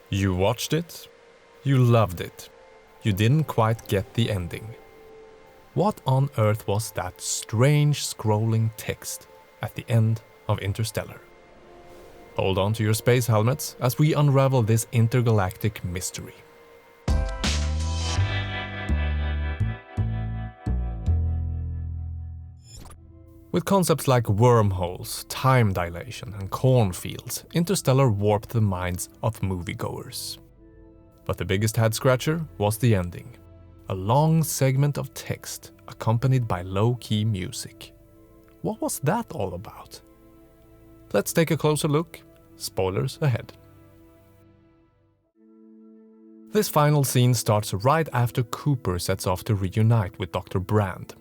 You watched it, you loved it, you didn't quite get the ending. What on earth was that strange scrolling text at the end of Interstellar? Hold on to your space helmets as we unravel this intergalactic mystery. With concepts like wormholes, time dilation, and cornfields, Interstellar warped the minds of moviegoers. But the biggest head-scratcher was the ending. A long segment of text accompanied by low-key music. What was that all about? Let's take a closer look. Spoilers ahead. This final scene starts right after Cooper sets off to reunite with Dr. Brand.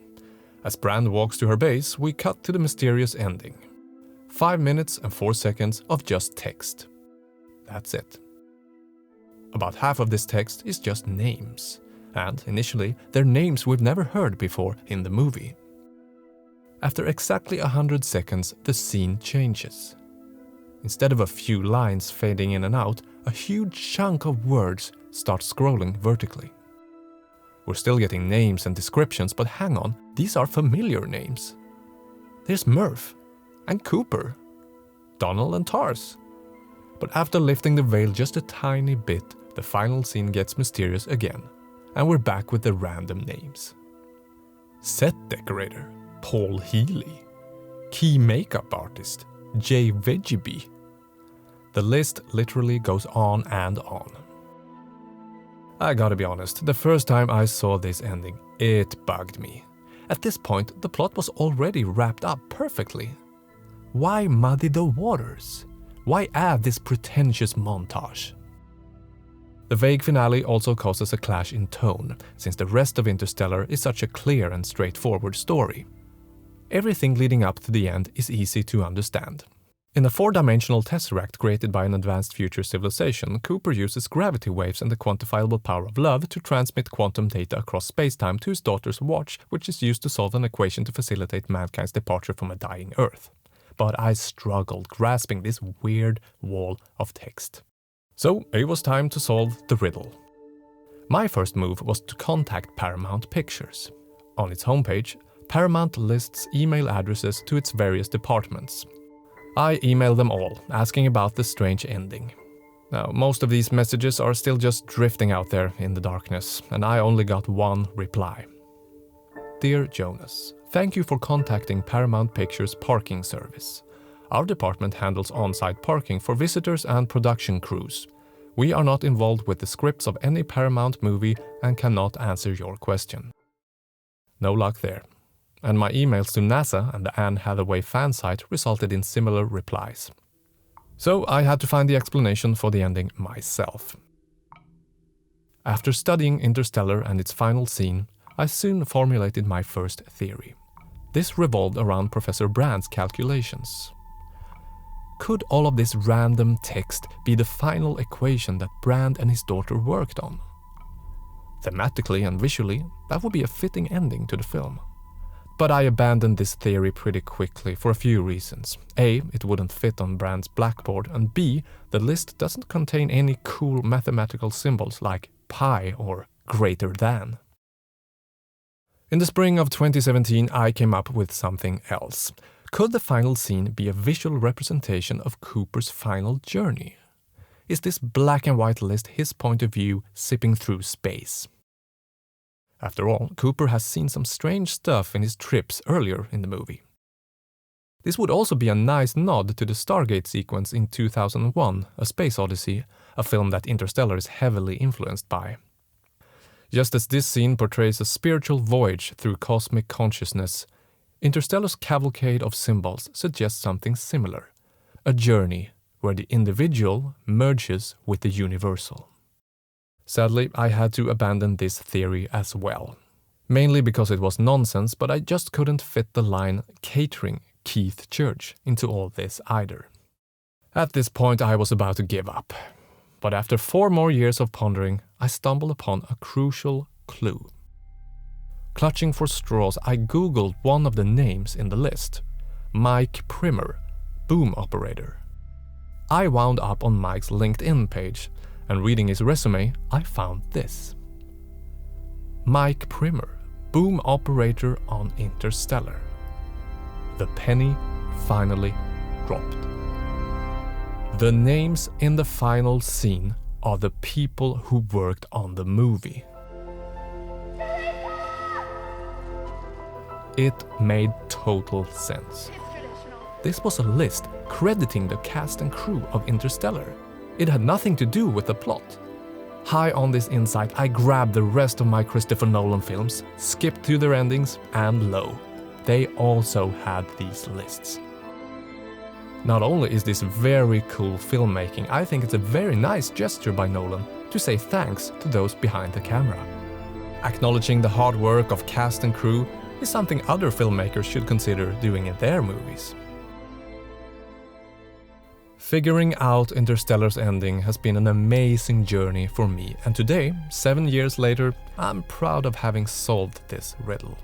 As Brand walks to her base, we cut to the mysterious ending. 5 minutes and 4 seconds of just text. That's it. About half of this text is just names, and initially they're names we've never heard before in the movie. After exactly 100 seconds, the scene changes. Instead of a few lines fading in and out, a huge chunk of words starts scrolling vertically. We're still getting names and descriptions, but hang on, these are familiar names. There's Murph and Cooper, Donald and Tars. But after lifting the veil just a tiny bit, the final scene gets mysterious again, and we're back with the random names. Set decorator, Paul Healy. Key makeup artist, Jay Veggiebee. The list literally goes on and on. I gotta be honest, the first time I saw this ending, it bugged me. At this point, the plot was already wrapped up perfectly. Why muddy the waters? Why add this pretentious montage? The vague finale also causes a clash in tone, since the rest of Interstellar is such a clear and straightforward story. Everything leading up to the end is easy to understand. In a 4-dimensional tesseract created by an advanced future civilization, Cooper uses gravity waves and the quantifiable power of love to transmit quantum data across spacetime to his daughter's watch, which is used to solve an equation to facilitate mankind's departure from a dying Earth. But I struggled grasping this weird wall of text. So it was time to solve the riddle. My first move was to contact Paramount Pictures. On its homepage, Paramount lists email addresses to its various departments. I emailed them all, asking about the strange ending. Now, most of these messages are still just drifting out there in the darkness, and I only got one reply. Dear Jonas, thank you for contacting Paramount Pictures Parking Service. Our department handles on-site parking for visitors and production crews. We are not involved with the scripts of any Paramount movie and cannot answer your question. No luck there. And my emails to NASA and the Anne Hathaway fan site resulted in similar replies. So I had to find the explanation for the ending myself. After studying Interstellar and its final scene, I soon formulated my first theory. This revolved around Professor Brand's calculations. Could all of this random text be the final equation that Brand and his daughter worked on? Thematically and visually, that would be a fitting ending to the film. But I abandoned this theory pretty quickly for a few reasons. A, it wouldn't fit on Brand's blackboard, and B, the list doesn't contain any cool mathematical symbols like pi or greater than. In the spring of 2017, I came up with something else. Could the final scene be a visual representation of Cooper's final journey? Is this black and white list his point of view zipping through space? After all, Cooper has seen some strange stuff in his trips earlier in the movie. This would also be a nice nod to the Stargate sequence in 2001, A Space Odyssey, a film that Interstellar is heavily influenced by. Just as this scene portrays a spiritual voyage through cosmic consciousness, Interstellar's cavalcade of symbols suggests something similar, a journey where the individual merges with the universal. Sadly, I had to abandon this theory as well. Mainly because it was nonsense, but I just couldn't fit the line catering Keith Church into all this either. At this point, I was about to give up. But after 4 more years of pondering, I stumbled upon a crucial clue. Clutching for straws, I googled one of the names in the list. Mike Primmer, boom operator. I wound up on Mike's LinkedIn page, And reading his resume, I found this. Mike Primmer, boom operator on Interstellar. The penny finally dropped. The names in the final scene are the people who worked on the movie. It made total sense. This was a list crediting the cast and crew of Interstellar. It had nothing to do with the plot. High on this insight, I grabbed the rest of my Christopher Nolan films, skipped to their endings, and lo, they also had these lists. Not only is this very cool filmmaking, I think it's a very nice gesture by Nolan to say thanks to those behind the camera. Acknowledging the hard work of cast and crew is something other filmmakers should consider doing in their movies. Figuring out Interstellar's ending has been an amazing journey for me, and today, 7 years later, I'm proud of having solved this riddle.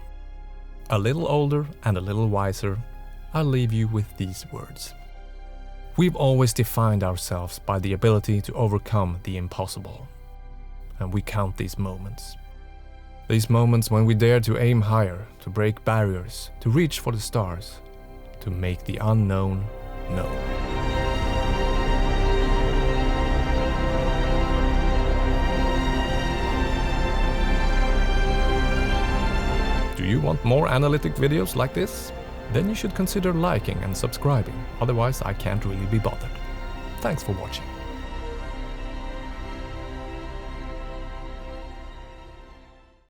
A little older and a little wiser, I'll leave you with these words. We've always defined ourselves by the ability to overcome the impossible. And we count these moments. These moments when we dare to aim higher, to break barriers, to reach for the stars, to make the unknown known. Do you want more analytic videos like this? Then you should consider liking and subscribing, otherwise I can't really be bothered. Thanks for watching.